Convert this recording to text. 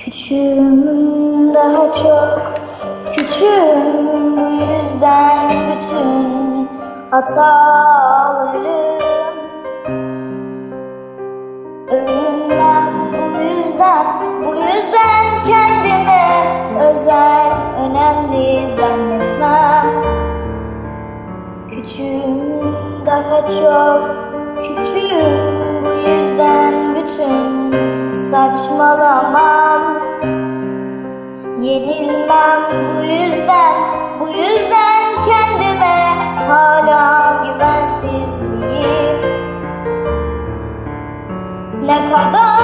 Küçüğüm, daha çok küçüğüm, bu yüzden bütün hatalarım. Övünmem bu yüzden kendime özel, önemli zannetmem. Küçüğüm, daha çok küçüğüm, bu yüzden bütün saçmalamam. Yenilmem bu yüzden kendime hala güvensizliğim. Ne kadar